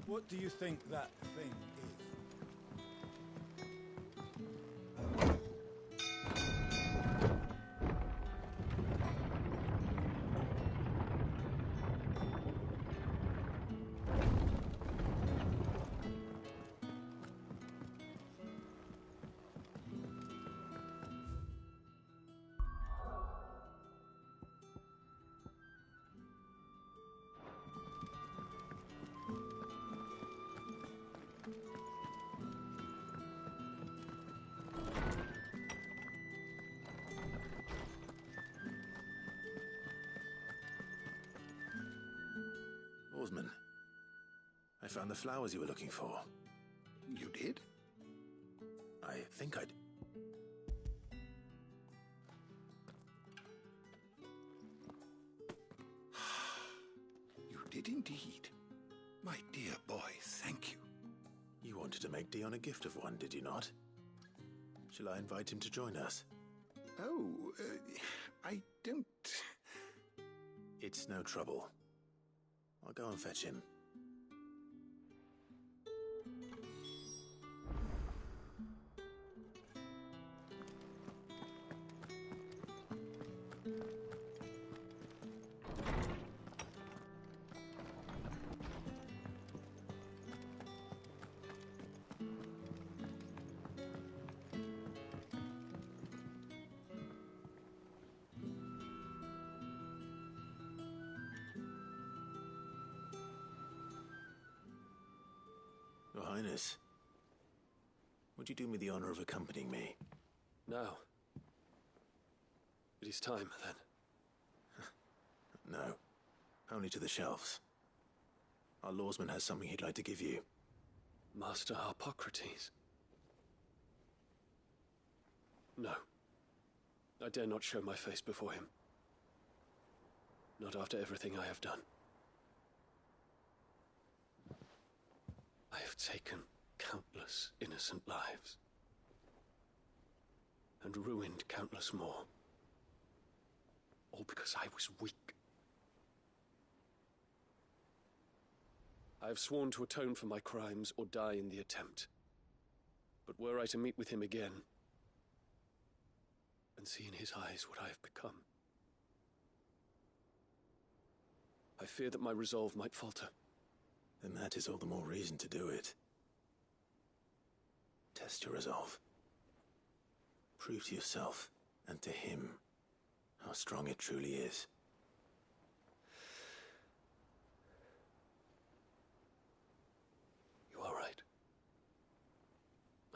What do you think that thing is? Oarsman, I found the flowers you were looking for. You did? I think I'd... You did indeed. My dear boy, thank you. You wanted to make Dion a gift of one, did you not? Shall I invite him to join us? Oh, I don't... It's no trouble. I'll go and fetch him. Your Highness, would you do me the honor of accompanying me? Now. It is time, then. No, only to the shelves. Our lawsman has something he'd like to give you. Master Harpocrates. No. I dare not show my face before him. Not after everything I have done. I have taken countless innocent lives. And ruined countless more. All because I was weak. I have sworn to atone for my crimes or die in the attempt. But were I to meet with him again, and see in his eyes what I have become, I fear that my resolve might falter. Then that is all the more reason to do it. Test your resolve. Prove to yourself, and to him, how strong it truly is. You are right.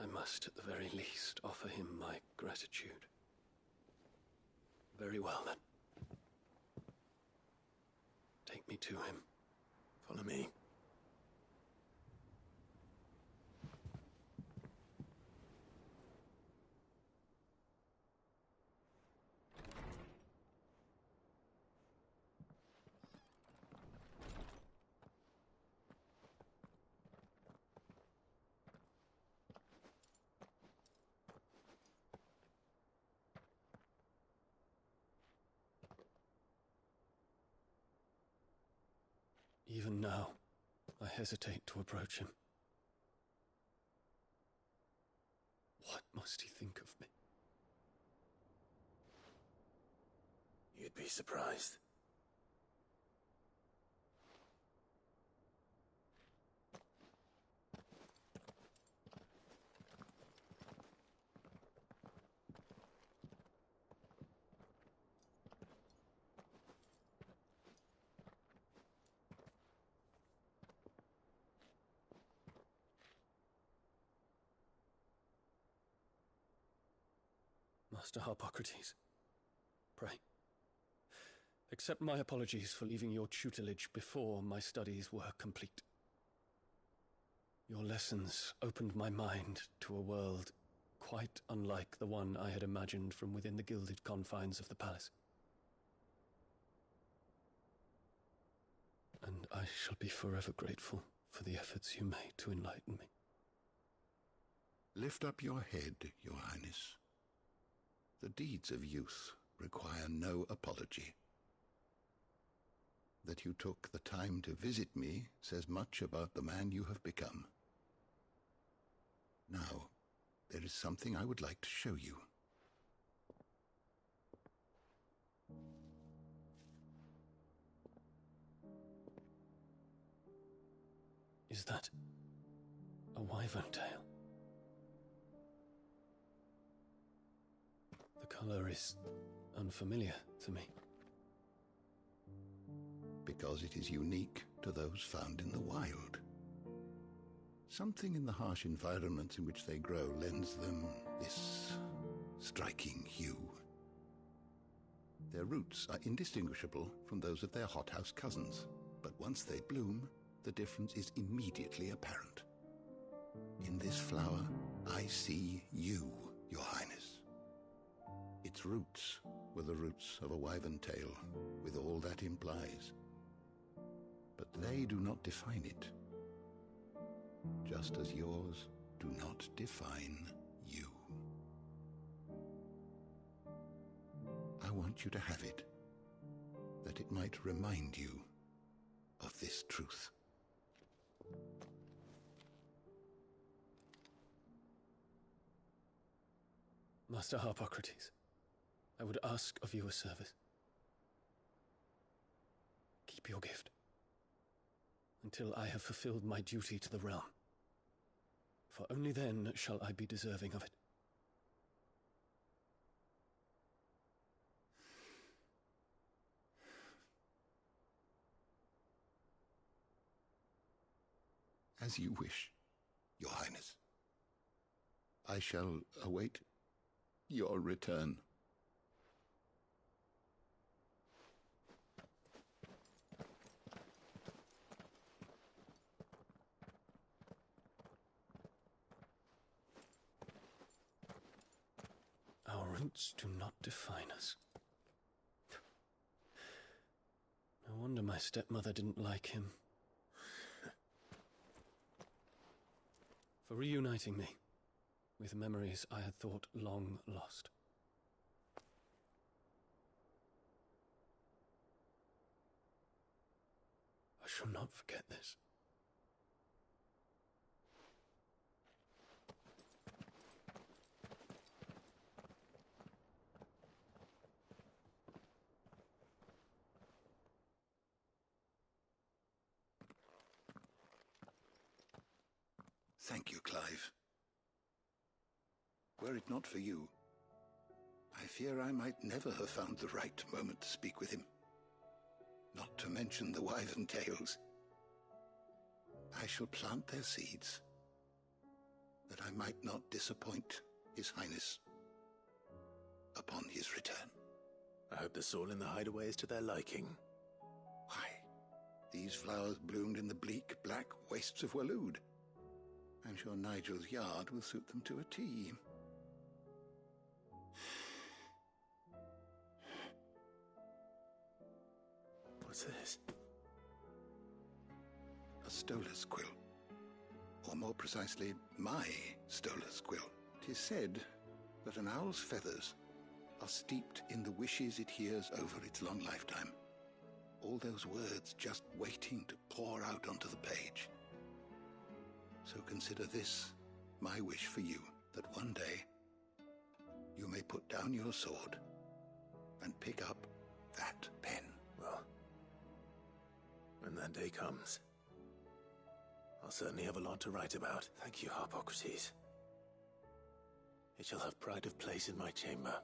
I must, at the very least, offer him my gratitude. Very well, then. Take me to him. Follow me. Even now, I hesitate to approach him. What must he think of me? You'd be surprised. Master Harpocrates, pray, accept my apologies for leaving your tutelage before my studies were complete. Your lessons opened my mind to a world quite unlike the one I had imagined from within the gilded confines of the palace. And I shall be forever grateful for the efforts you made to enlighten me. Lift up your head, Your Highness. The deeds of youth require no apology. That you took the time to visit me says much about the man you have become. Now, there is something I would like to show you. Is that a wyvern tail? The color is unfamiliar to me. Because it is unique to those found in the wild. Something in the harsh environments in which they grow lends them this striking hue. Their roots are indistinguishable from those of their hothouse cousins, but once they bloom, the difference is immediately apparent. In this flower, I see you, Your Highness. Its roots were the roots of a wyvern tail, with all that implies. But they do not define it, just as yours do not define you. I want you to have it, that it might remind you of this truth. Master Harpocrates, I would ask of you a service. Keep your gift until I have fulfilled my duty to the realm, for only then shall I be deserving of it. As you wish, Your Highness. I shall await your return. Our roots do not define us. No wonder my stepmother didn't like him. For reuniting me with memories I had thought long lost. I shall not forget this. Thank you, Clive. Were it not for you, I fear I might never have found the right moment to speak with him. Not to mention the wyvern tales. I shall plant their seeds, that I might not disappoint His Highness upon his return. I hope the soil in the hideaway is to their liking. Why, these flowers bloomed in the bleak, black wastes of Waloed. I'm sure Nigel's yard will suit them to a T. What's this? A stolas quill. Or more precisely, my stolas quill. 'Tis said that an owl's feathers are steeped in the wishes it hears over its long lifetime. All those words just waiting to pour out onto the page. So consider this my wish for you, that one day you may put down your sword and pick up that pen. Well, when that day comes, I'll certainly have a lot to write about. Thank you, Harpocrates. It shall have pride of place in my chamber.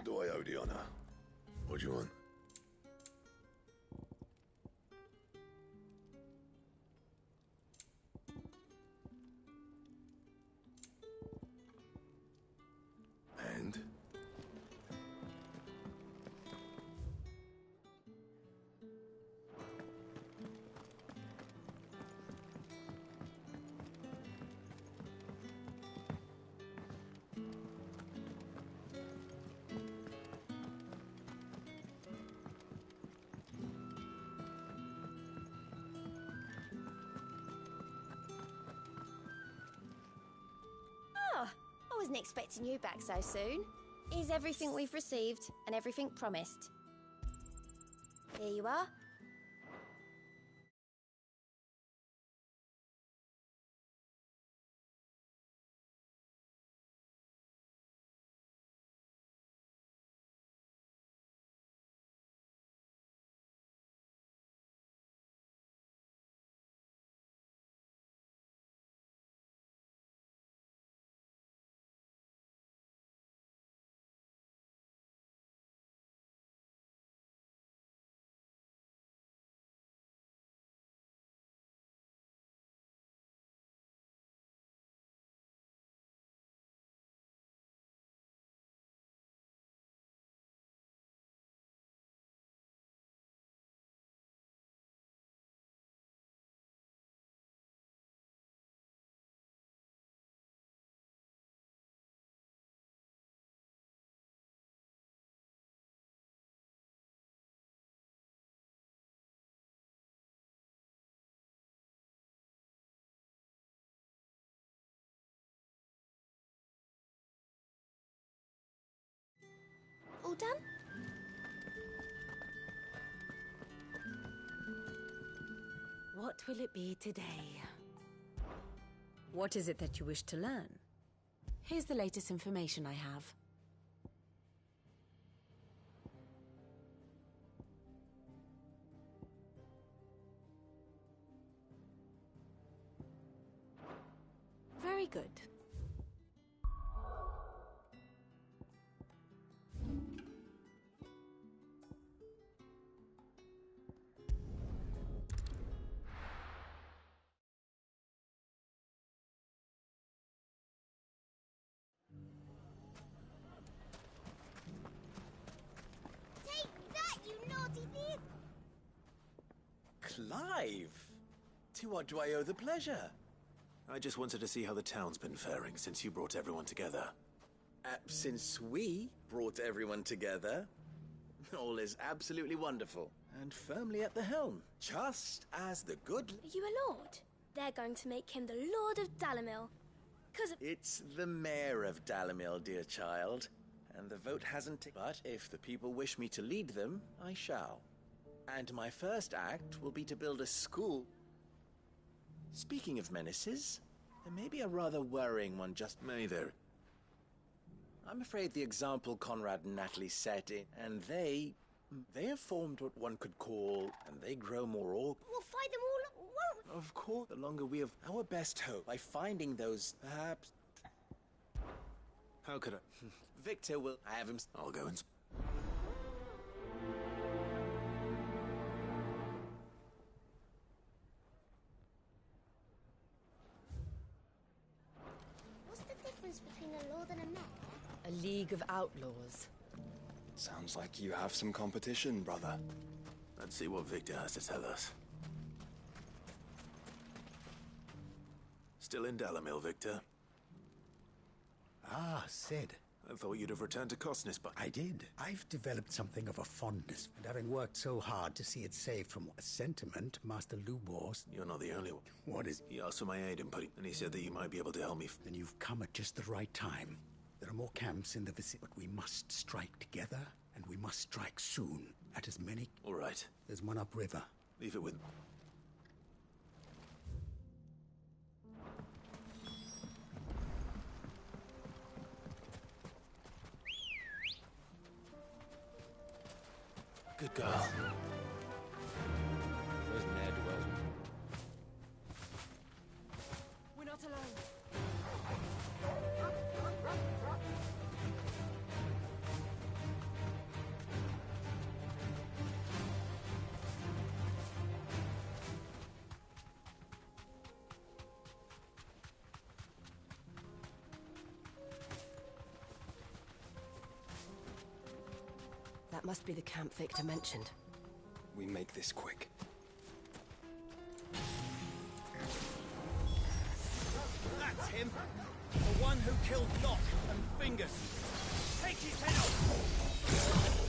What do I owe the honor? What do you want? And? I wasn't expecting you back so soon. Here's everything we've received and everything promised. Here you are. All done? What will it be today? What is it that you wish to learn? Here's the latest information I have. Very good. Take that, you naughty thief! Clive! To what do I owe the pleasure? I just wanted to see how the town's been faring since you brought everyone together. Since we brought everyone together, all is absolutely wonderful and firmly at the helm, just as the good... Are you a lord? They're going to make him the Lord of Dalimil. 'Cause of... It's the mayor of Dalimil, dear child, and the vote hasn't... But if the people wish me to lead them, I shall. And my first act will be to build a school. Speaking of menaces, there may be a rather worrying one just... May there? I'm afraid the example Conrad and Natalie set in, and they have formed what one could call, and they grow more We'll fight them all, won't we? Of course, the longer we have our best hope by finding those, perhaps... How could I? Victor will... I have him... I'll go and... What's the difference between a lord and a mayor? A league of outlaws. Sounds like you have some competition, brother. Let's see what Victor has to tell us. Still in Dalimil, Victor? Ah, Cid. I thought you'd have returned to Cosnes, but... I did. I've developed something of a fondness, and having worked so hard to see it saved from a sentiment, Master Lubor's... You're not the only one. What is... He asked for my aid in putting, and he said that you might be able to help me. Then you've come at just the right time. There are more camps in the vicinity, but we must strike together, and we must strike soon, at as many... All right. There's one upriver. Leave it with... Good girl. There's Ned, well. We're not alone. That must be the camp Victor mentioned. We make this quick. That's him! The one who killed Locke and Fingers! Take his head off!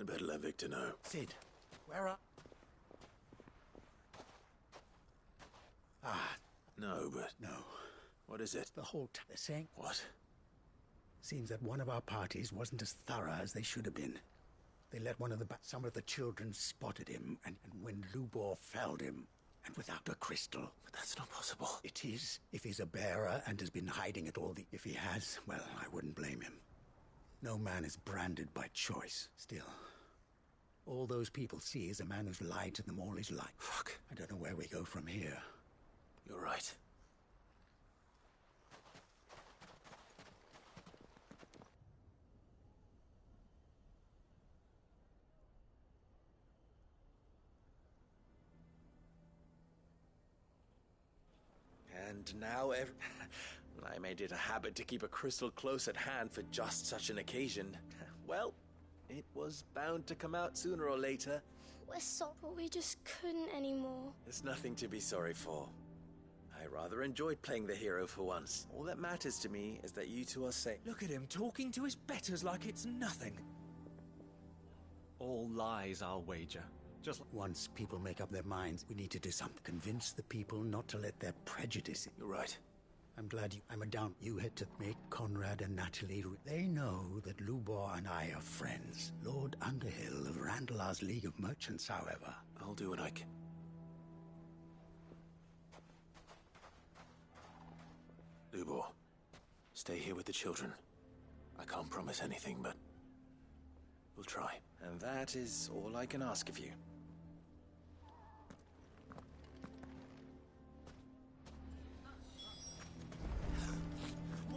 I'd better let Victor know. Cid, where are... No, but... No. What is it? The whole they're saying... What? Seems that one of our parties wasn't as thorough as they should have been. They let some of the children spotted him, and when Lubor felled him, and without a crystal. But that's not possible. It is, if he's a bearer and has been hiding it all the... If he has, well, I wouldn't blame him. No man is branded by choice. Still, all those people see is a man who's lied to them all his life. Fuck. I don't know where we go from here. You're right. And now I made it a habit to keep a crystal close at hand for just such an occasion. Well, it was bound to come out sooner or later. We're sorry, but we just couldn't anymore. There's nothing to be sorry for. I rather enjoyed playing the hero for once. All that matters to me is that you two are safe. Look at him talking to his betters like it's nothing. All lies, I'll wager. Just Once people make up their minds, we need to do something. Convince the people not to let their prejudice... You're right. I'm glad I'm a down. You had to make Conrad and Natalie... They know that Lubor and I are friends. Lord Underhill of Randalar's League of Merchants, however. I'll do what I can. Lubor, stay here with the children. I can't promise anything, but we'll try. And that is all I can ask of you.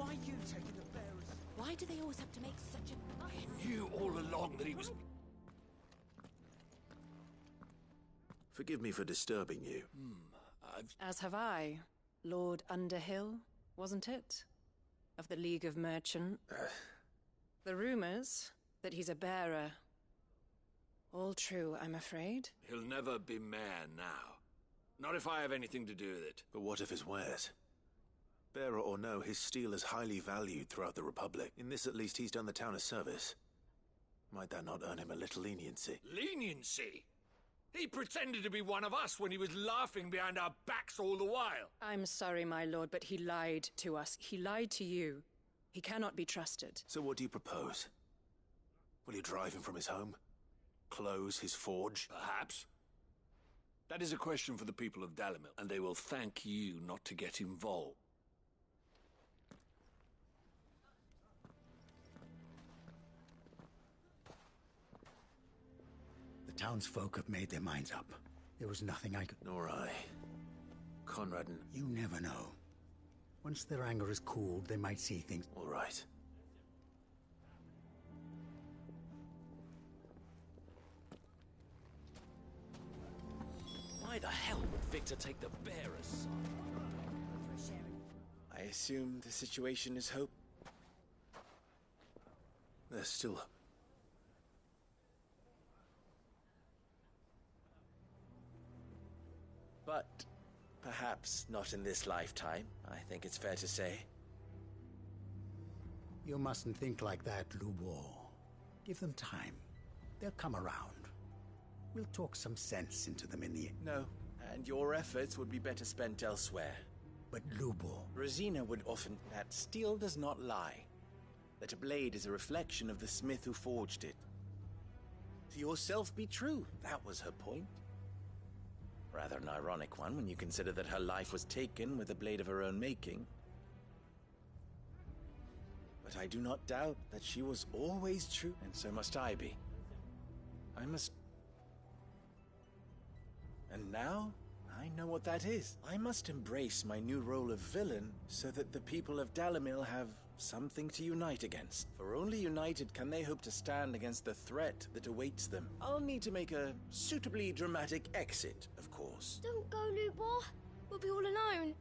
why are you taking the bearers? Why do they always have to make such a... I knew all along that he was... Forgive me for disturbing you. As have I. Lord Underhill, wasn't it? Of the League of Merchants. The rumors that he's a bearer. All true, I'm afraid. He'll never be mayor now. Not if I have anything to do with it. But what of his wares? Bearer or no, his steel is highly valued throughout the Republic. In this, at least, he's done the town a service. Might that not earn him a little leniency? Leniency? He pretended to be one of us when he was laughing behind our backs all the while. I'm sorry, my lord, but he lied to us. He lied to you. He cannot be trusted. So what do you propose? Will you drive him from his home? Close his forge? Perhaps. That is a question for the people of Dalimil, and they will thank you not to get involved. The townsfolk have made their minds up. There was nothing I could... Nor I. Conrad and... You never know. Once their anger is cooled, they might see things... All right. Why the hell would Victor take the bearers' side? I assume the situation is hope. There's still... But Perhaps not in this lifetime, I think it's fair to say. You mustn't think like that, Lubor. Give them time. They'll come around. We'll talk some sense into them in the end. No, and your efforts would be better spent elsewhere. But Lubor... Rosina would often... That steel does not lie. That a blade is a reflection of the smith who forged it. To yourself be true, that was her point. Rather an ironic one when you consider that her life was taken with a blade of her own making. But I do not doubt that she was always true, and so must I be. I must... And now, I know what that is. I must embrace my new role of villain so that the people of Dalimil have something to unite against. For only united can they hope to stand against the threat that awaits them. I'll need to make a suitably dramatic exit, of course. Don't go, Lubor. We'll be all alone.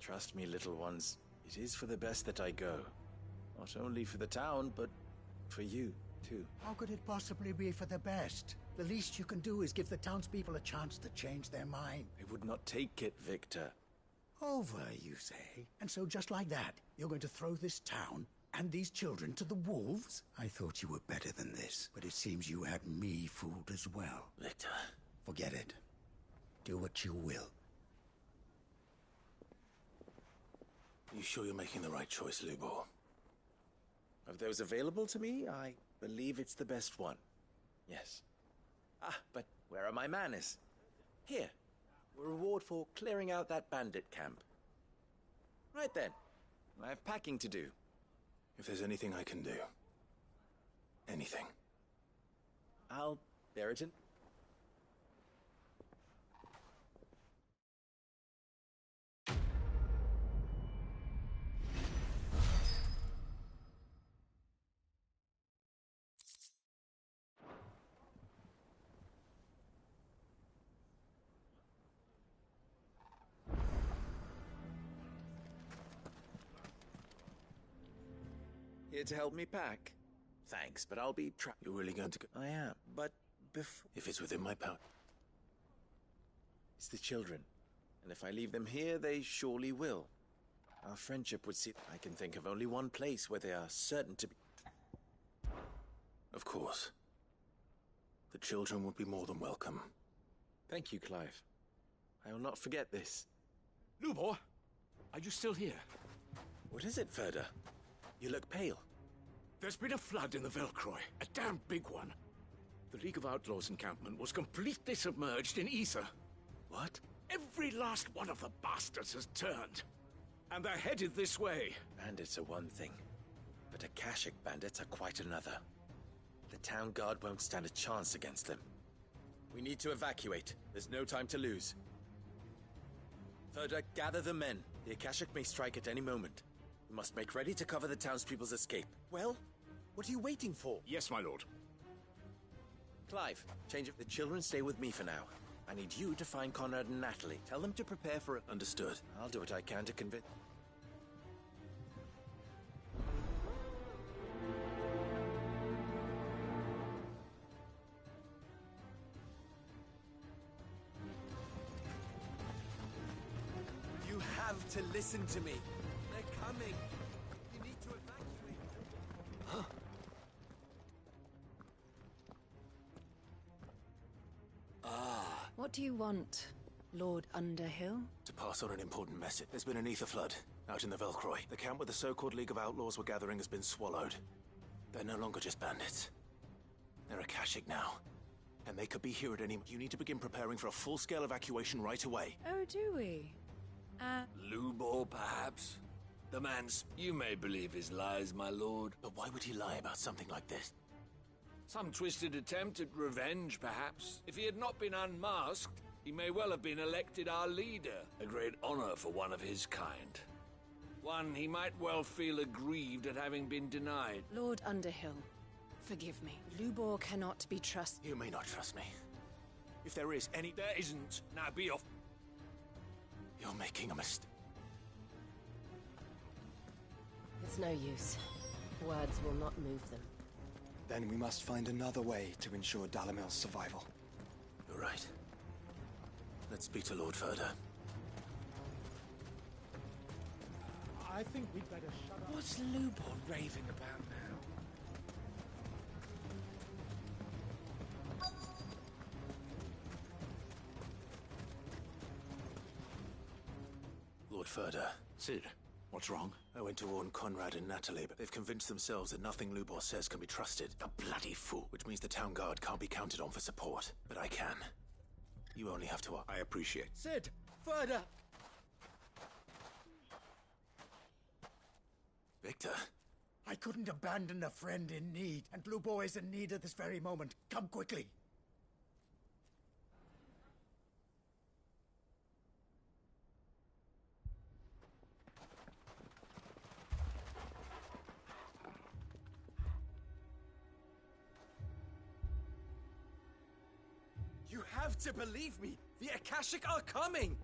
Trust me, little ones. It is for the best that I go. Not only for the town, but for you, too. How could it possibly be for the best? The least you can do is give the townspeople a chance to change their mind. They would not take it, Victor. Over, you say? And so just like that, you're going to throw this town and these children to the wolves? I thought you were better than this, but it seems you had me fooled as well. Victor. Forget it. Do what you will. You sure you're making the right choice, Lubor? Of those available to me, I believe it's the best one. Yes. Ah, but where are my manners? Here. A reward for clearing out that bandit camp. Right then. I have packing to do. If there's anything I can do. Anything. I'll bear it in. Here to help me pack. Thanks, but I'll be You're really going to go? I am, but before... If it's within my power. It's the children. And if I leave them here, they surely will. Our friendship would see... I can think of only one place where they are certain to be... Of course. The children would be more than welcome. Thank you, Clive. I will not forget this. Lubor, are you still here? What is it, Ferda? You look pale. There's been a flood in the Velcroy, a damn big one. The League of Outlaws encampment was completely submerged in ether. What? Every last one of the bastards has turned. And they're headed this way. Bandits are one thing, but Akashic bandits are quite another. The town guard won't stand a chance against them. We need to evacuate. There's no time to lose. Ferda, gather the men. The Akashic may strike at any moment. We must make ready to cover the townspeople's escape. Well, what are you waiting for? Yes, my lord. Clive, change of the children stay with me for now. I need you to find Conrad and Natalie. Tell them to prepare for it. Understood. I'll do what I can to convince... You have to listen to me. They're coming. You need to evacuate. Huh? What do you want, Lord Underhill? To pass on an important message. There's been an ether flood out in the Velcroy. The camp where the so-called League of Outlaws were gathering has been swallowed. They're no longer just bandits. They're Akashic now. And they could be here at any... You need to begin preparing for a full-scale evacuation right away. Oh, do we? Lubor, perhaps? The man's... You may believe his lies, my lord. But why would he lie about something like this? Some twisted attempt at revenge, perhaps. If he had not been unmasked, he may well have been elected our leader. A great honor for one of his kind. One he might well feel aggrieved at having been denied. Lord Underhill, forgive me. Lubor cannot be trusted. You may not trust me. If there is any... There isn't. Now be off. You're making a mistake. It's no use. Words will not move them. Then we must find another way to ensure Dalimil's survival. You're right. Let's speak to Lord Ferda. I think we'd better shut up. What's Lubor raving about now? Lord Ferda. Cid, what's wrong? I went to warn Conrad and Natalie, but they've convinced themselves that nothing Lubor says can be trusted. A bloody fool. Which means the town guard can't be counted on for support. But I can. You only have to... I appreciate. Cid! Ferda! Victor? I couldn't abandon a friend in need, and Lubor is in need at this very moment. Come quickly. You have to believe me! The Akashic are coming!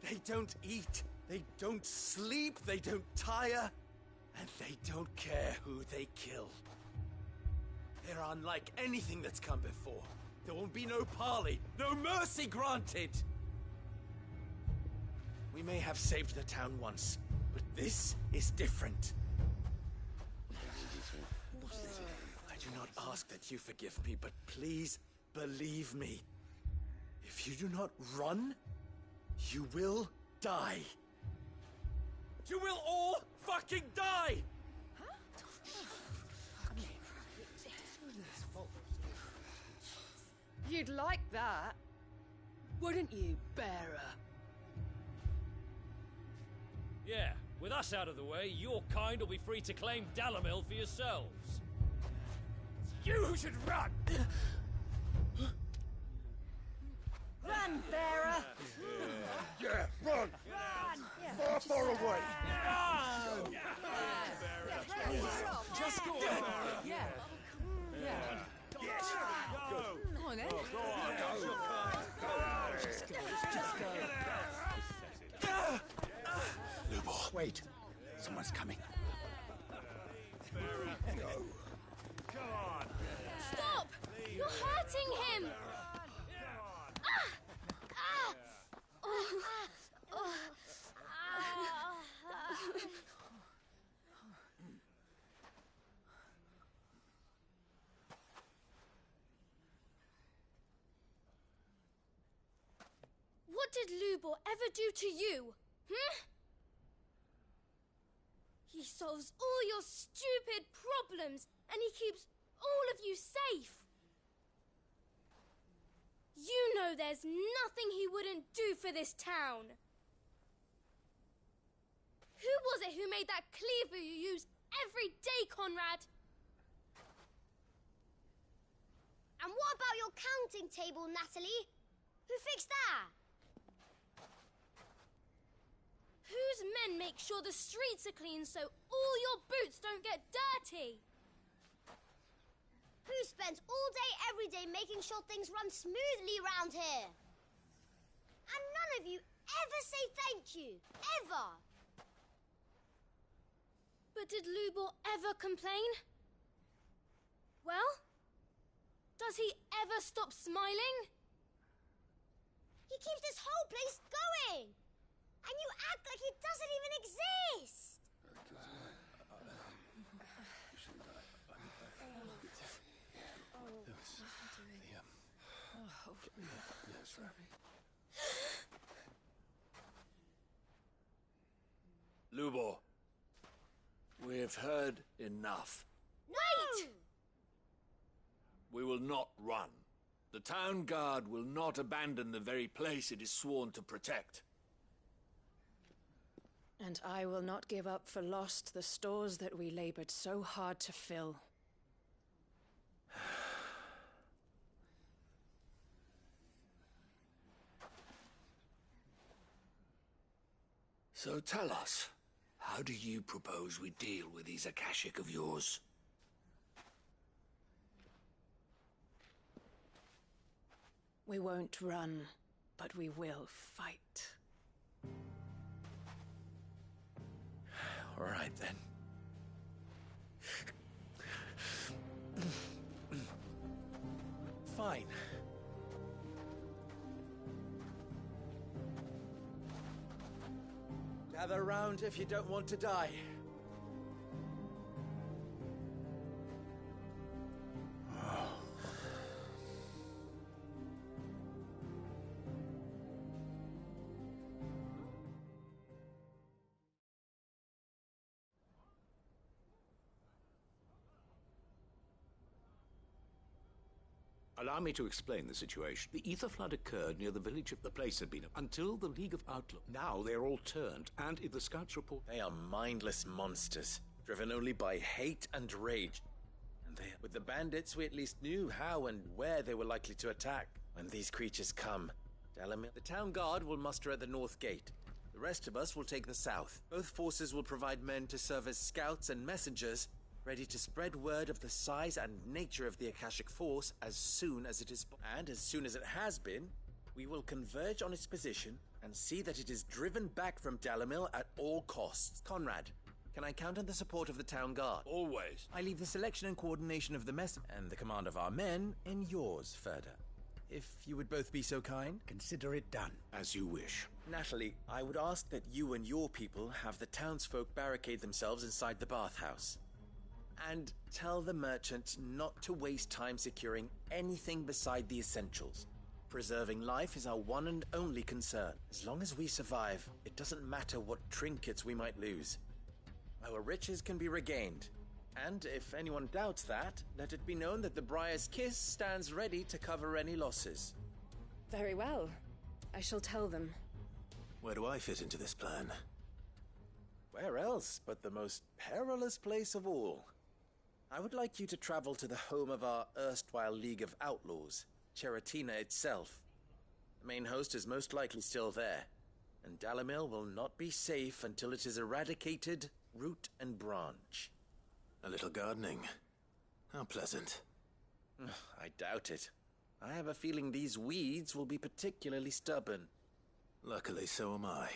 They don't eat, they don't sleep, they don't tire, and they don't care who they kill. They're unlike anything that's come before. There won't be no parley, no mercy granted! We may have saved the town once, but this is different. I do not ask that you forgive me, but please believe me. If you do not run, you will die. You will all fucking die! You'd like that, wouldn't you, bearer? Yeah, with us out of the way, your kind will be free to claim Dalimil for yourselves. You should run! Run, bearer! Yeah, run! Run! Far away! Run! Just go on! Yeah. Yeah. Yes! Go! Come on, then. Go on! Just go. Lubor. Wait. Someone's coming. Go. Come on! Stop! You're hurting him! What did Lubor ever do to you? He solves all your stupid problems and he keeps all of you safe. You know there's nothing he wouldn't do for this town. Who was it who made that cleaver you use every day, Conrad? And what about your counting table, Natalie? Who fixed that? Whose men make sure the streets are clean so all your boots don't get dirty? Who spends all day, every day making sure things run smoothly round here? And none of you ever say thank you. Ever. But did Lubor ever complain? Well, does he ever stop smiling? He keeps this whole place going. And you act like it doesn't even exist. Lubor, we've heard enough. Wait! We will not run. The town guard will not abandon the very place it is sworn to protect. And I will not give up for lost the stores that we labored so hard to fill. So tell us, how do you propose we deal with these Akashic of yours? We won't run, but we will fight. All right, then. Fine. Gather round if you don't want to die. Allow me to explain the situation. The ether flood occurred near the village of the place had been until the League of Outlaws. Now they're all turned, and if the scouts report... They are mindless monsters, driven only by hate and rage. And with the bandits, we at least knew how and where they were likely to attack. When these creatures come, Dalimil, the town guard will muster at the north gate. The rest of us will take the south. Both forces will provide men to serve as scouts and messengers, ready to spread word of the size and nature of the Akashic Force as soon as it is... And as soon as it has been, we will converge on its position and see that it is driven back from Dalimil at all costs. Conrad, can I count on the support of the town guard? Always. I leave the selection and coordination of the mess and the command of our men in yours, Ferda. If you would both be so kind. Consider it done. As you wish. Natalie, I would ask that you and your people have the townsfolk barricade themselves inside the bathhouse. And tell the merchant not to waste time securing anything beside the essentials. Preserving life is our one and only concern. As long as we survive, it doesn't matter what trinkets we might lose. Our riches can be regained. And if anyone doubts that, let it be known that the Briar's Kiss stands ready to cover any losses. Very well. I shall tell them. Where do I fit into this plan? Where else but the most perilous place of all? I would like you to travel to the home of our erstwhile League of Outlaws, Cheratina itself. The main host is most likely still there, and Dalimil will not be safe until it is eradicated, root and branch. A little gardening. How pleasant. I doubt it. I have a feeling these weeds will be particularly stubborn. Luckily, so am I.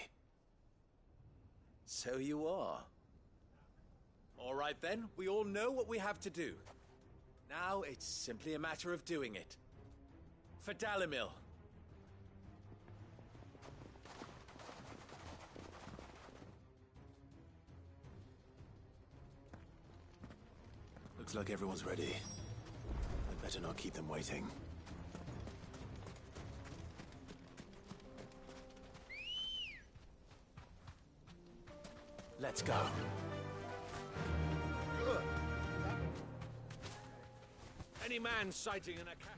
So you are. All right then, we all know what we have to do. Now it's simply a matter of doing it. For Dalimil. Looks like everyone's ready. I'd better not keep them waiting. Let's go. Any man sighting an Akashic...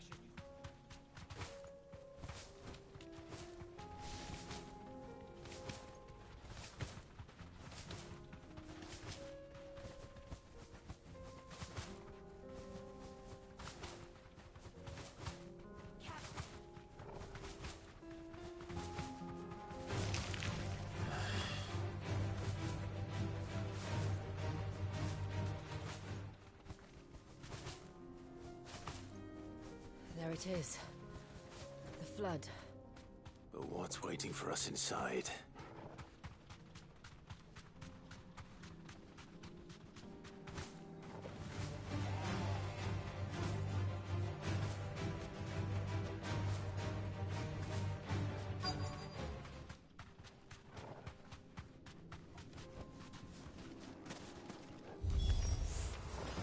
There it is. The flood. But what's waiting for us inside?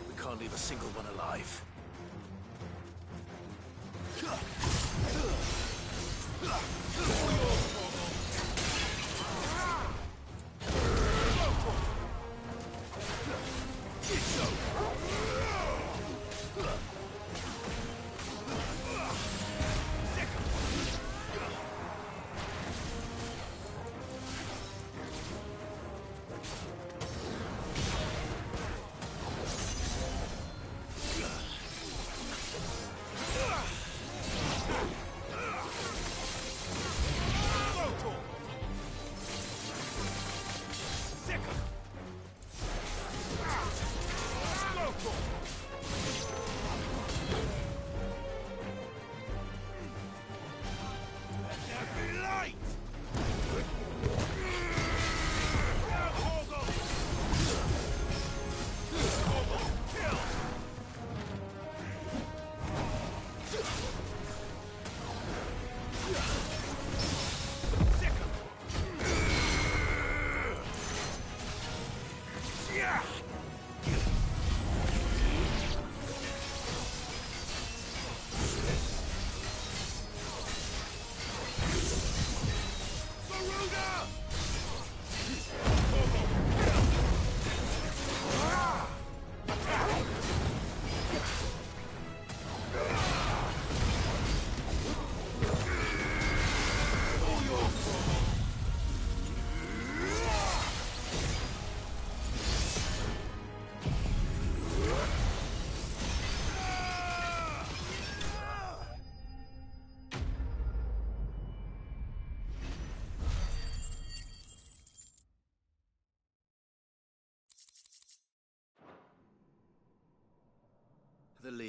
We can't leave a single one alive.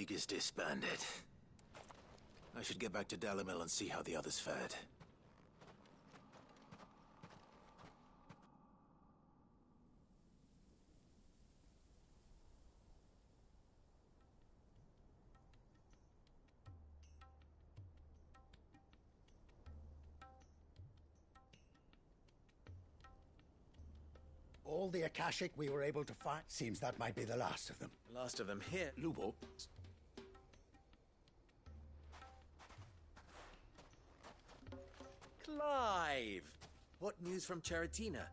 League is disbanded. I should get back to Dalimil and see how the others fared. All the Akashic we were able to find. Seems that might be the last of them. Last of them here. Lubo. Clive! What news from Cheratina?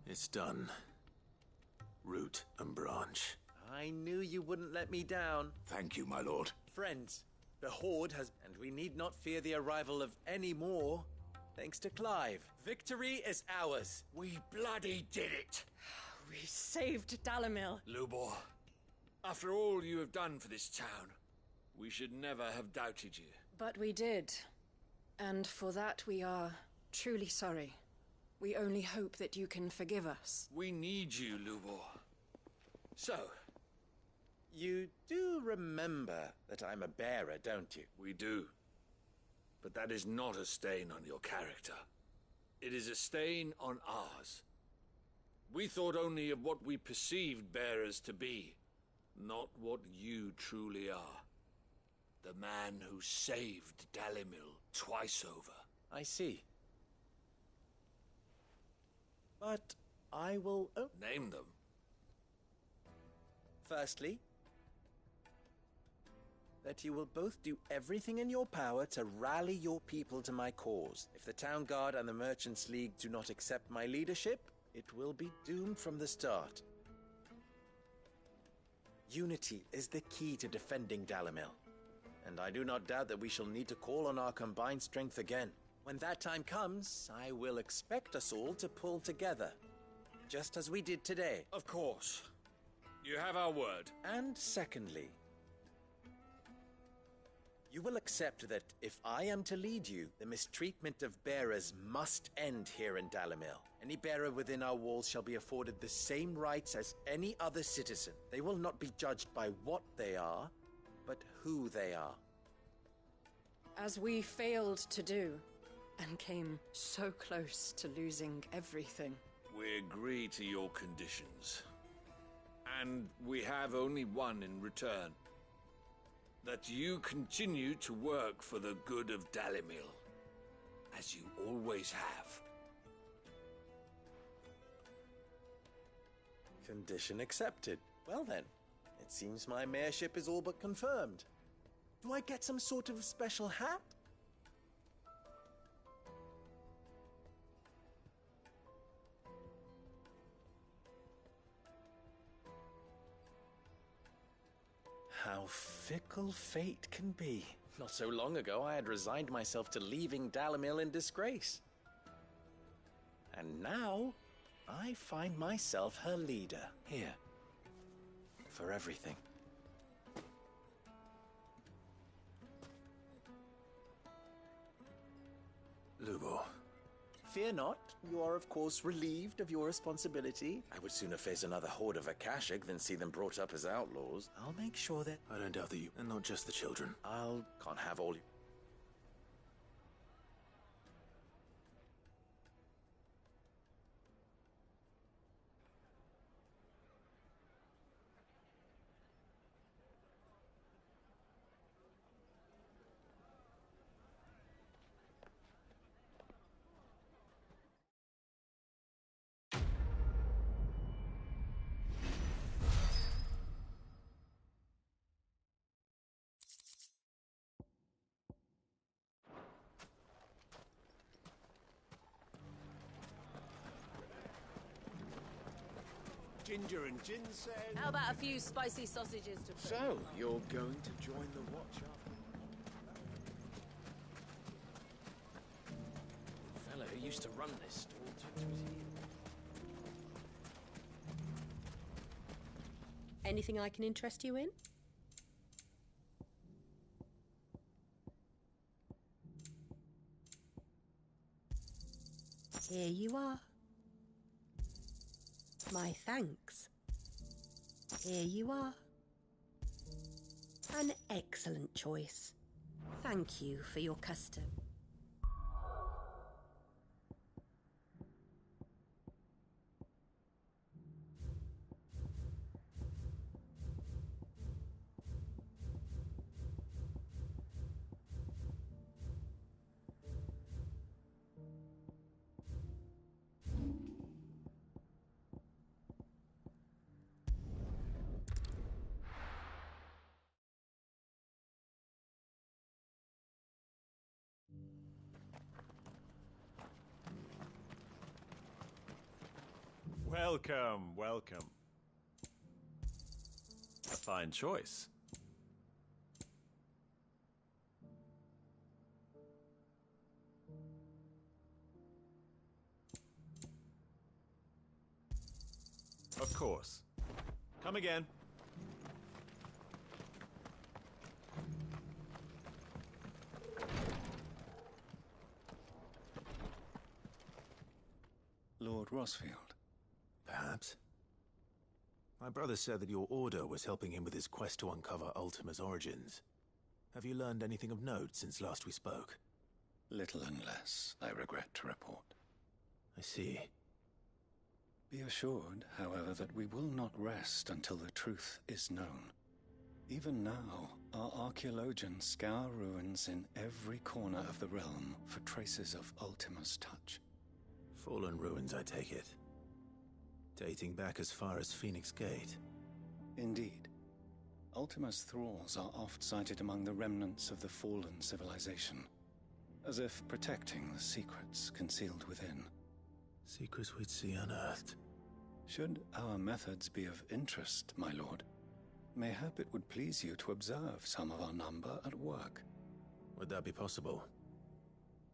It's done. Root and branch. I knew you wouldn't let me down. Thank you, my lord. Friends, the Horde has... and we need not fear the arrival of any more, thanks to Clive. Victory is ours. We bloody did it! We saved Dalimil. Lubor, after all you have done for this town, we should never have doubted you. But we did. And for that we are truly sorry. We only hope that you can forgive us. We need you, Lubor. So, you do remember that I'm a bearer, don't you? we do. But that is not a stain on your character. It is a stain on ours. We thought only of what we perceived bearers to be, not what you truly are. The man who saved Dalimil twice over. I see. But I will... Name them. Firstly, that you will both do everything in your power to rally your people to my cause. If the Town Guard and the Merchants League do not accept my leadership, it will be doomed from the start. Unity is the key to defending Dalimil, and I do not doubt that we shall need to call on our combined strength again. When that time comes, I will expect us all to pull together, just as we did today. Of course. You have our word. And secondly, you will accept that if I am to lead you, the mistreatment of bearers must end here in Dalimil. Any bearer within our walls shall be afforded the same rights as any other citizen. They will not be judged by what they are, but who they are. As we failed to do, and came so close to losing everything. We agree to your conditions. And we have only one in return. That you continue to work for the good of Dalimil, as you always have. Condition accepted. Well then, it seems my mayorship is all but confirmed. Do I get some sort of special hat? How fickle fate can be. Not so long ago, I had resigned myself to leaving Dalimil in disgrace. And now, I find myself her leader. Here. For everything. Lubo. Fear not. You are, of course, relieved of your responsibility. I would sooner face another horde of Akashic than see them brought up as outlaws. I'll make sure that... I don't doubt that you... and not just the children. Can't have all... Ginger and ginseng. How about a few spicy sausages to put So, you're going to join the watch after... The fellow who used to run this store took to his heels. Anything I can interest you in? Here you are. My thanks. Here you are. An excellent choice. Thank you for your custom. Welcome, welcome. A fine choice. Of course. Come again. Lord Rosfield. Perhaps. My brother said that your order was helping him with his quest to uncover Ultima's origins. Have you learned anything of note since last we spoke? Little and less, I regret to report. I see. Be assured, however, that we will not rest until the truth is known. Even now, our archaeologians scour ruins in every corner of the realm for traces of Ultima's touch. Fallen ruins, I take it. Dating back as far as Phoenix Gate. Indeed. Ultima's thralls are oft sighted among the remnants of the fallen civilization, as if protecting the secrets concealed within. Secrets we'd see unearthed. Should our methods be of interest, my lord, mayhap it would please you to observe some of our number at work. Would that be possible?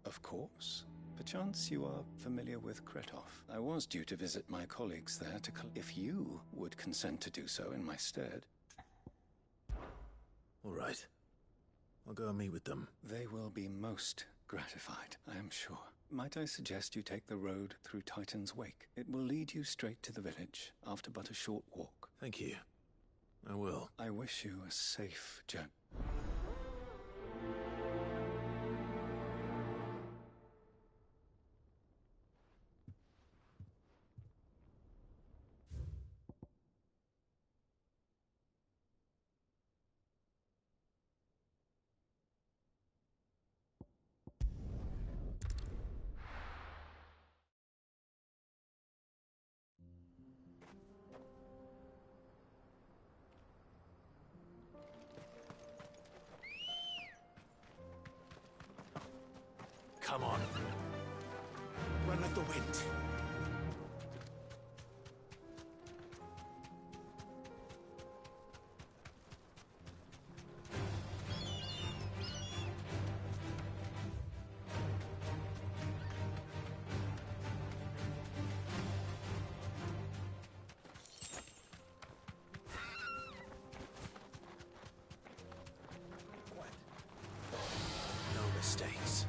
Of course. Perchance you are familiar with Kretov. I was due to visit my colleagues there to if you would consent to do so in my stead. All right. I'll go and meet with them. They will be most gratified, I am sure. Might I suggest you take the road through Titan's Wake? It will lead you straight to the village, after but a short walk. Thank you. I will. I wish you a safe journey. Come on. Run with the wind. No mistakes.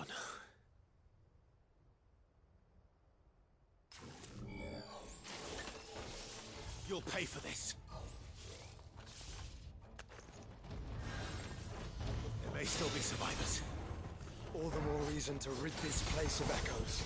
Oh no. You'll pay for this. still be survivors. All the more reason to rid this place of echoes.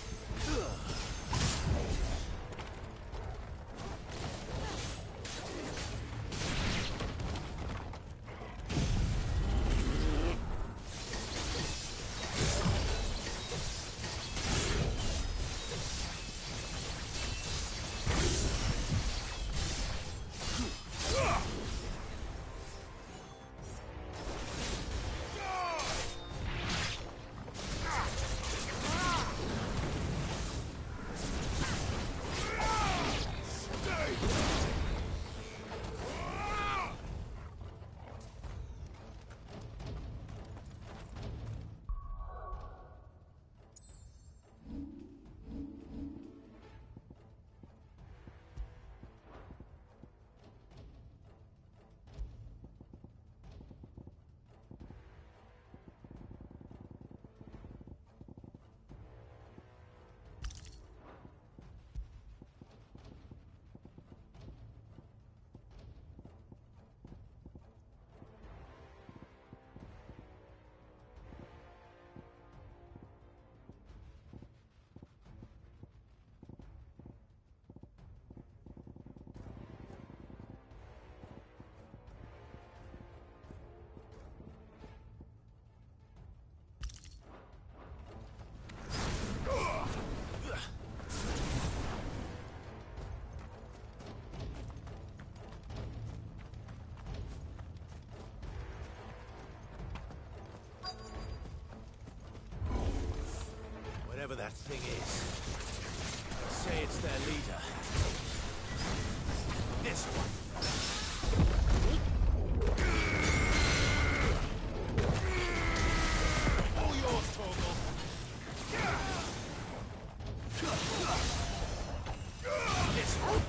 Whatever that thing is, say it's their leader. This one. All yours, Torgal. This one.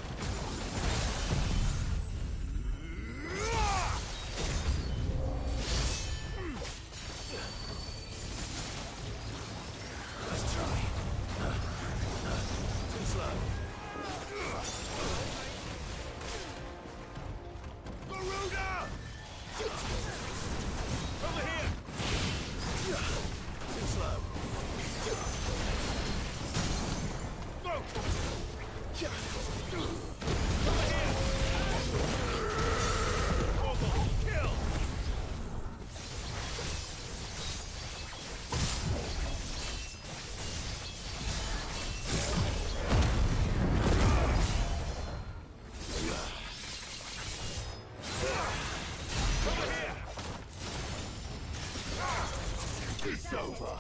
It's over.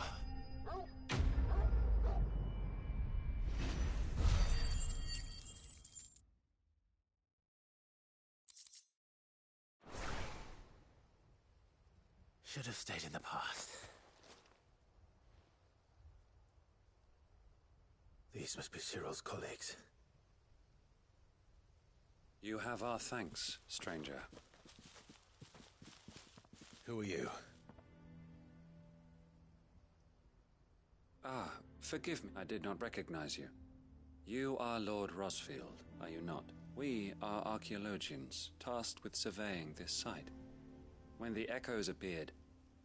Should have stayed in the past. These must be Cyril's colleagues. You have our thanks, stranger. Who are you? Ah, forgive me, I did not recognize you. You are Lord Rosfield, are you not? We are archaeologians, tasked with surveying this site. When the echoes appeared,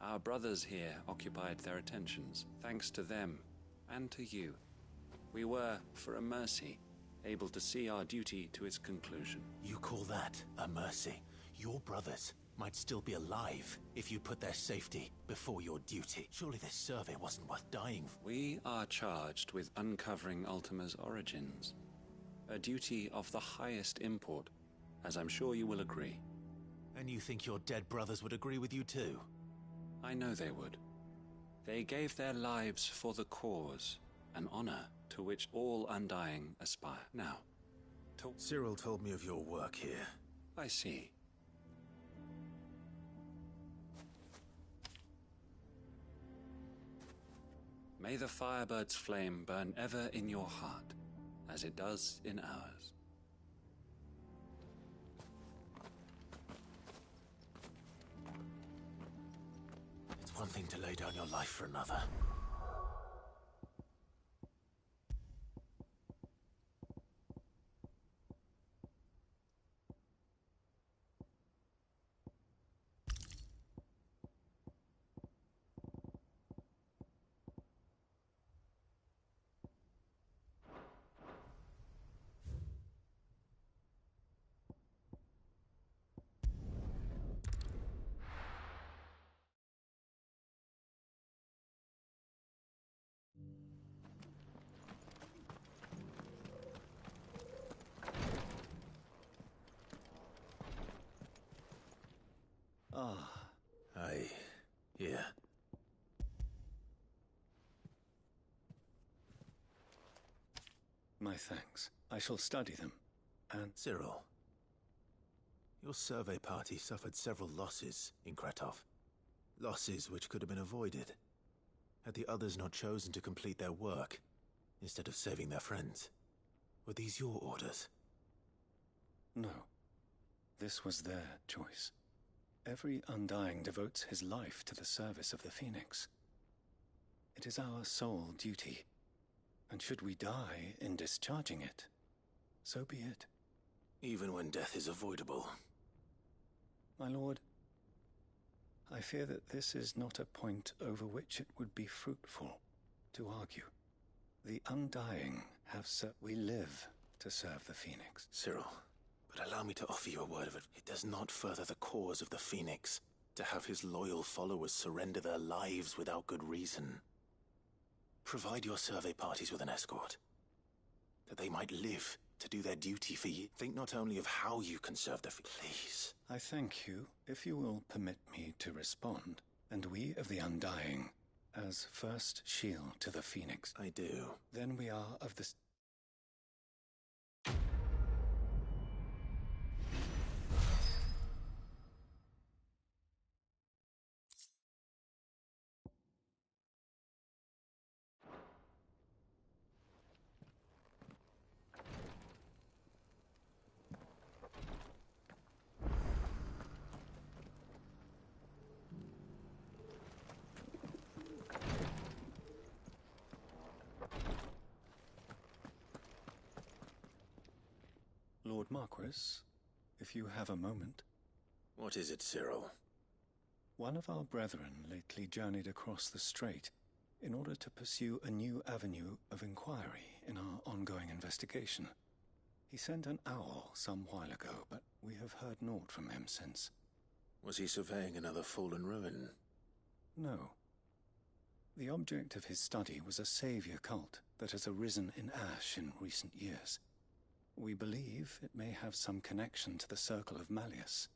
our brothers here occupied their attentions. Thanks to them, and to you, we were, for a mercy, able to see our duty to its conclusion. You call that a mercy? Your brothers might still be alive if you put their safety before your duty. Surely this survey wasn't worth dying for. We are charged with uncovering Ultima's origins. A duty of the highest import, as I'm sure you will agree. And you think your dead brothers would agree with you too? I know they would. They gave their lives for the cause, an honor to which all Undying aspire. Now, Cyril told me of your work here. I see. May the Firebird's flame burn ever in your heart, as it does in ours. It's one thing to lay down your life for another. Yeah. My thanks. I shall study them, and... Cyril, your survey party suffered several losses in Kratov. Losses which could have been avoided, had the others not chosen to complete their work, instead of saving their friends. Were these your orders? No. This was their choice. Every Undying devotes his life to the service of the Phoenix. It is our sole duty, and should we die in discharging it, so be it. Even when death is avoidable. My lord, I fear that this is not a point over which it would be fruitful to argue. The Undying have we live to serve the Phoenix. Cyril, but allow me to offer you a word of it. It does not further the cause of the Phoenix to have his loyal followers surrender their lives without good reason. Provide your survey parties with an escort, that they might live to do their duty for you. Think not only of how you can serve the please. I thank you, if you will permit me to respond, and we of the Undying, as first shield to the Phoenix. I do. Then we are of the... Lord Marquis, if you have a moment. What is it, Cyril? One of our brethren lately journeyed across the strait in order to pursue a new avenue of inquiry in our ongoing investigation. He sent an owl some while ago, but we have heard naught from him since. Was he surveying another fallen ruin? No. The object of his study was a savior cult that has arisen in Ash in recent years. We believe it may have some connection to the Circle of Malleus,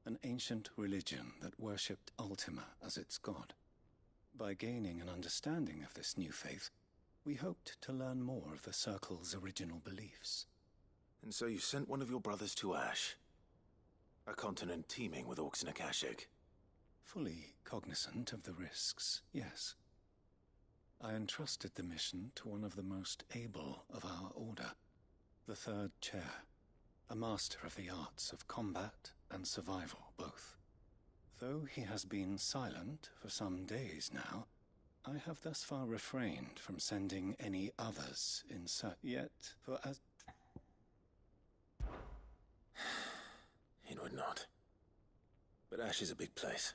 an ancient religion that worshipped Ultima as its god. By gaining an understanding of this new faith, we hoped to learn more of the Circle's original beliefs. And so you sent one of your brothers to Ash, a continent teeming with orcs and Akashic. Fully cognizant of the risks, yes. I entrusted the mission to one of the most able of our order, the Third Chair, a master of the arts of combat and survival both. Though he has been silent for some days now, I have thus far refrained from sending any others in search. Yet, for as... It would not. But Ash is a big place.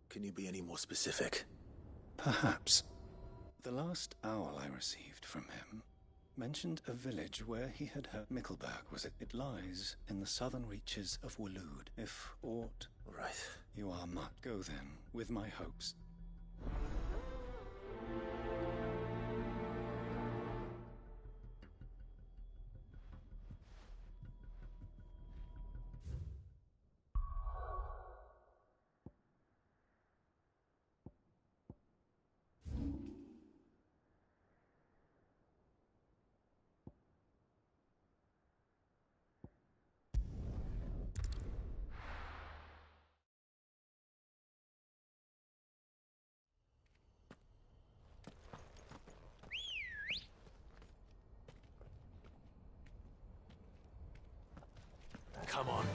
Can you be any more specific? Perhaps. The last owl I received from him mentioned a village where he had heard Mickleburg was it. It lies in the southern reaches of Waloed. If aught... Right. You are much. Go then, with my hopes. Come on.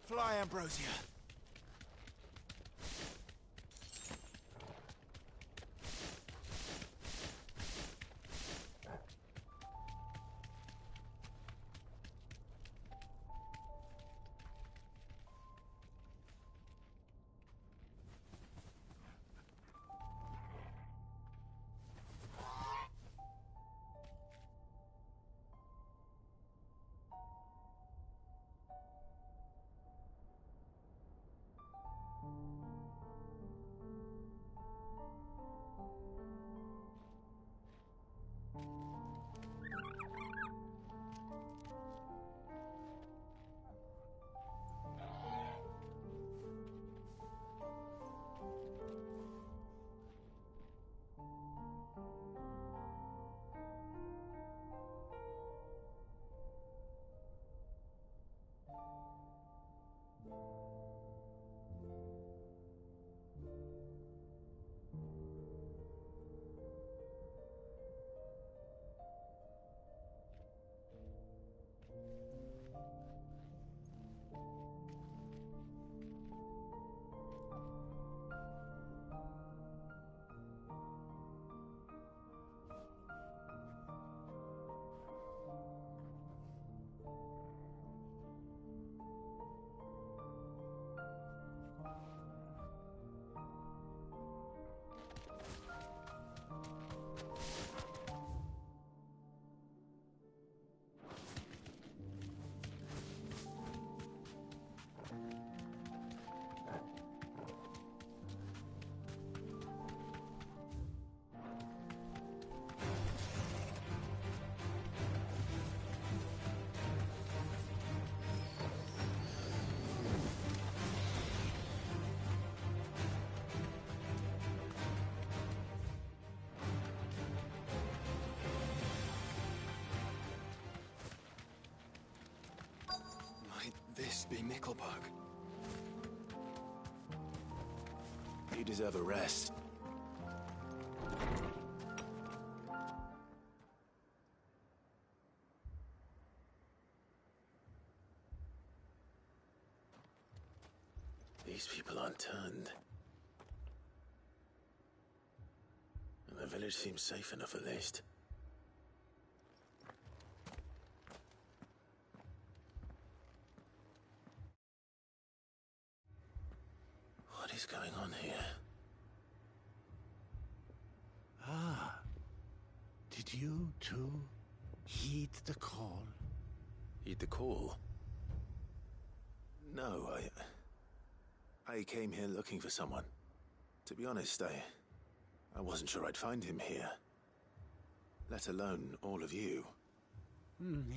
Fly, Ambrosia. this be Mickelburg? You deserve a rest. These people aren't turned. And the village seems safe enough at least. What is going on here? Ah, did you too heed the call? Heed the call? No, I came here looking for someone. To be honest, I wasn't sure I'd find him here. Let alone all of you.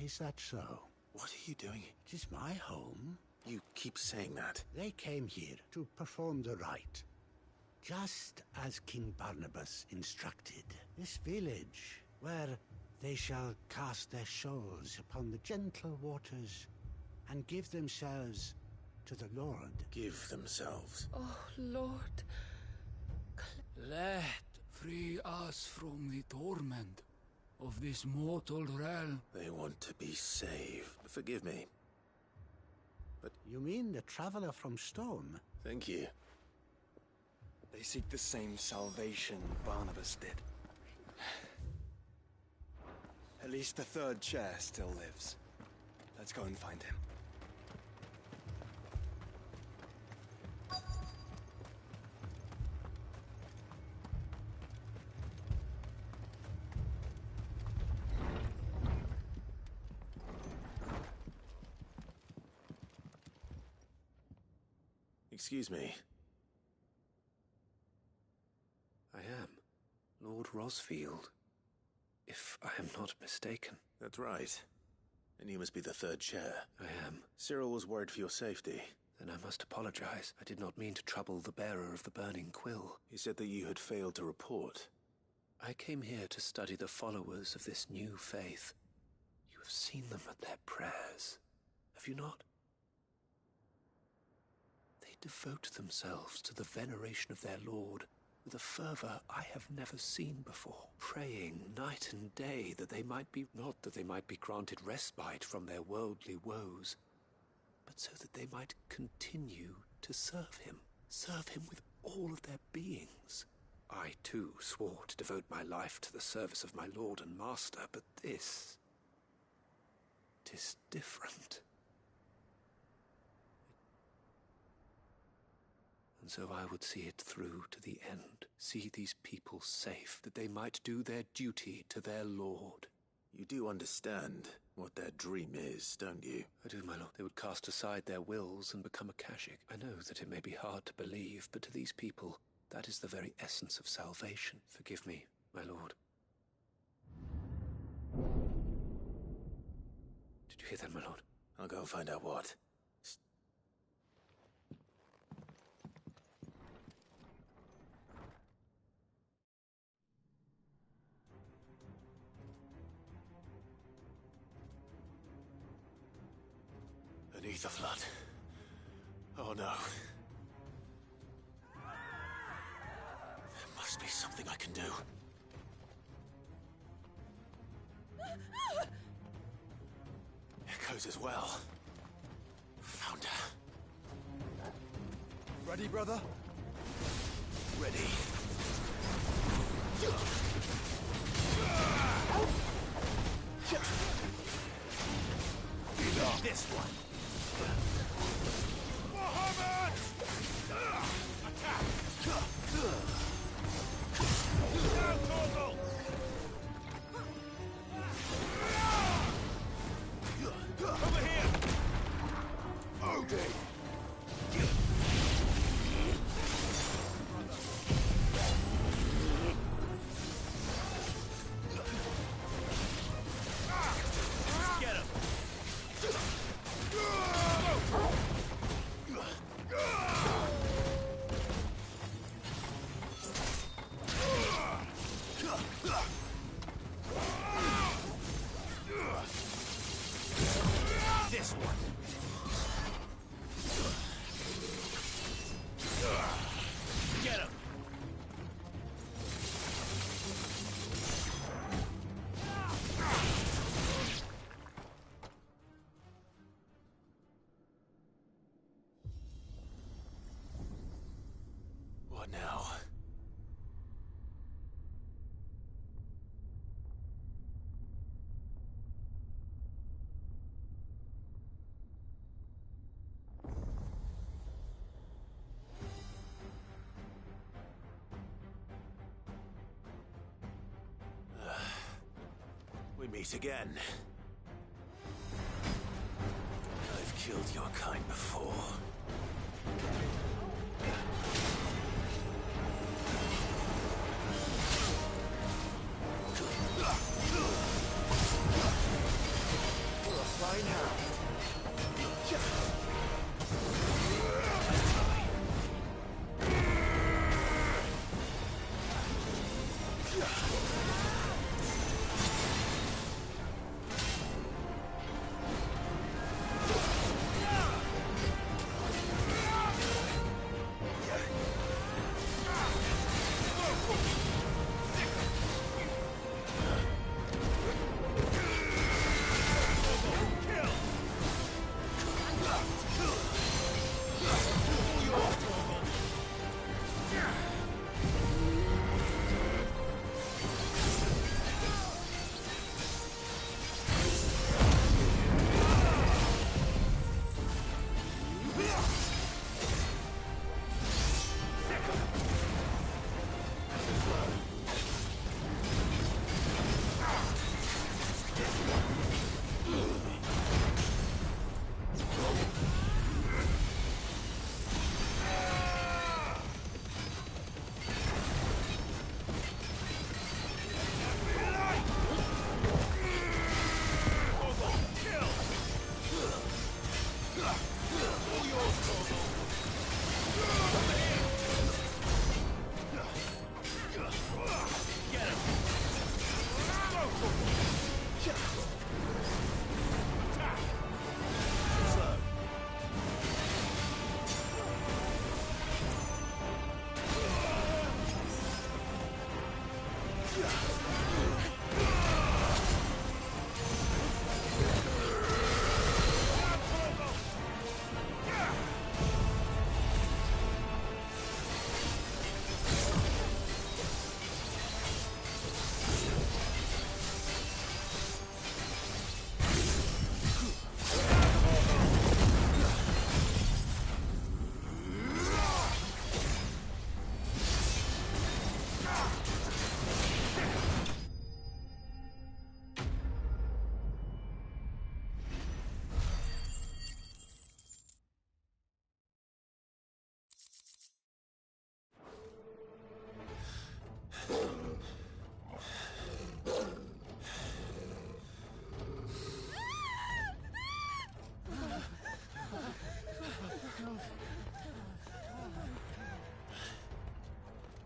Is that so? What are you doing? It is my home. You keep saying that. They came here to perform the rite, just as King Barnabas instructed. This village, where they shall cast their souls upon the gentle waters and give themselves to the Lord. Give themselves? Oh, Lord. Let free us from the torment of this mortal realm. They want to be saved. Forgive me. But you mean the traveler from Stone? Thank you. They seek the same salvation Barnabas did. At least the third chair still lives. Let's go and find him. Excuse me. I am Lord Rosfield, if I am not mistaken. That's right. And you must be the third chair. I am. Cyril was worried for your safety. Then I must apologize. I did not mean to trouble the bearer of the burning quill. He said that you had failed to report. I came here to study the followers of this new faith. You have seen them at their prayers, have you not? They devote themselves to the veneration of their Lord with a fervor I have never seen before, praying night and day that they might be, not that they might be granted respite from their worldly woes, but so that they might continue to serve him with all of their beings. I too swore to devote my life to the service of my Lord and Master, but this, it is different. And so I would see it through to the end, see these people safe, that they might do their duty to their Lord. You do understand what their dream is, don't you? I do, my lord. They would cast aside their wills and become a Kashik. I know that it may be hard to believe, but to these people, that is the very essence of salvation. Forgive me, my lord. Did you hear that, my lord? I'll go and find out what. An ether flood. Oh no. There must be something I can do. Echoes as well. Found her. Ready, brother? Ready. This one. Mohammed! Attack! Down, Torgal! Over here! Odin! Get him! This one. meet again. I've killed your kind before. A fine hand.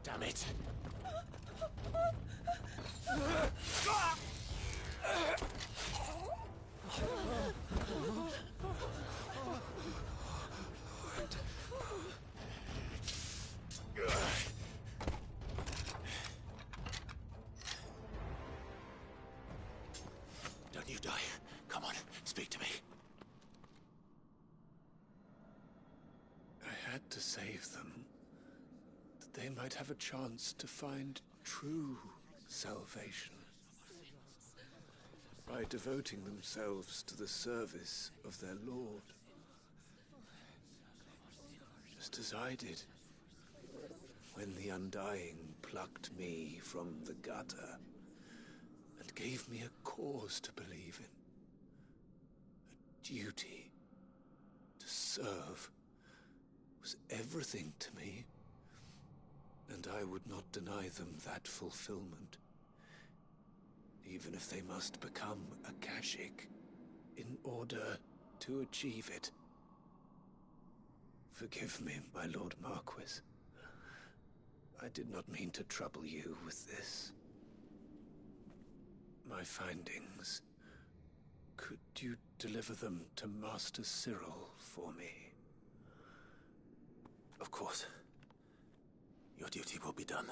Damn it! Don't you die. Come on, speak to me. I had to save them, that they might have a chance to find true salvation. By devoting themselves to the service of their Lord. Just as I did, when the Undying plucked me from the gutter and gave me a cause to believe in. A duty to serve was everything to me, and I would not deny them that fulfillment, even if they must become a Kashyyyk in order to achieve it. Forgive me, my Lord Marquis. I did not mean to trouble you with this. My findings. Could you deliver them to Master Cyril for me? Of course. Your duty will be done.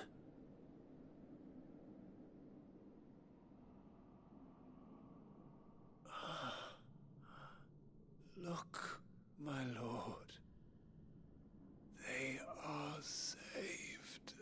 Look, my lord. They are saved.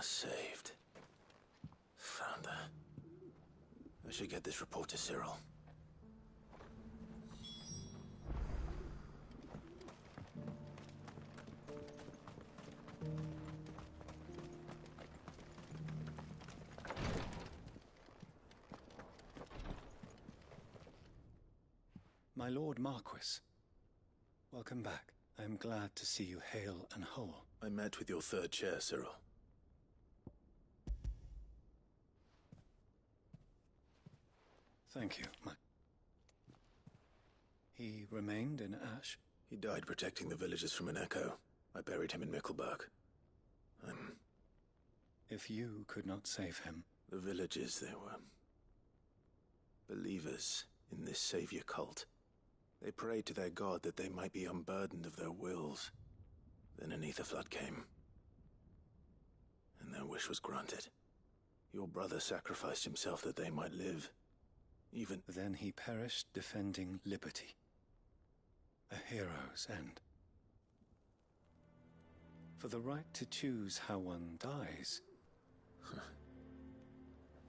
last saved. Found her. I should get this report to Cyril. My Lord Marquis, welcome back. I am glad to see you hale and whole. I met with your third chair, Cyril. Thank you, He remained in Ash? He died protecting the villagers from an echo. I buried him in Mickelberg. If you could not save him... The villagers, they were... believers in this savior cult. They prayed to their god that they might be unburdened of their wills. Then an ether flood came. And their wish was granted. Your brother sacrificed himself that they might live. Even... Then he perished defending liberty. A hero's end. For the right to choose how one dies...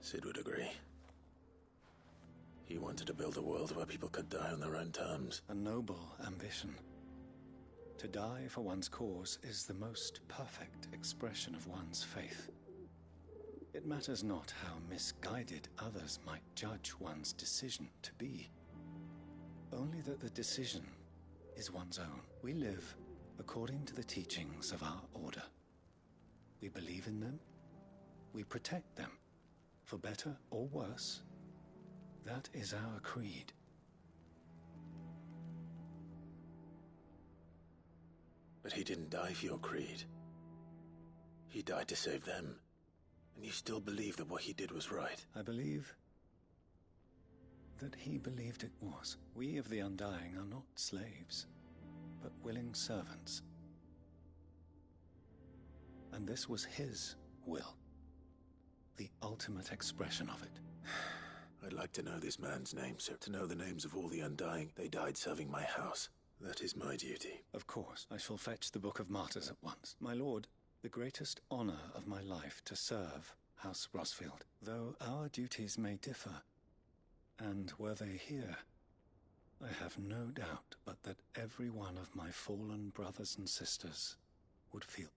Sid would agree. He wanted to build a world where people could die on their own terms. A noble ambition. To die for one's cause is the most perfect expression of one's faith. It matters not how misguided others might judge one's decision to be. Only that the decision is one's own. We live according to the teachings of our order. We believe in them. We protect them. For better or worse, that is our creed. But he didn't die for your creed. He died to save them. And you still believe that what he did was right? I believe that he believed it was. We of the Undying are not slaves, but willing servants. And this was his will. The ultimate expression of it. I'd like to know this man's name, sir. To know the names of all the Undying. They died serving my house. That is my duty. Of course. I shall fetch the Book of Martyrs at once. My lord, the greatest honor of my life to serve House Rosfield. Though our duties may differ, and were they here, I have no doubt but that every one of my fallen brothers and sisters would feel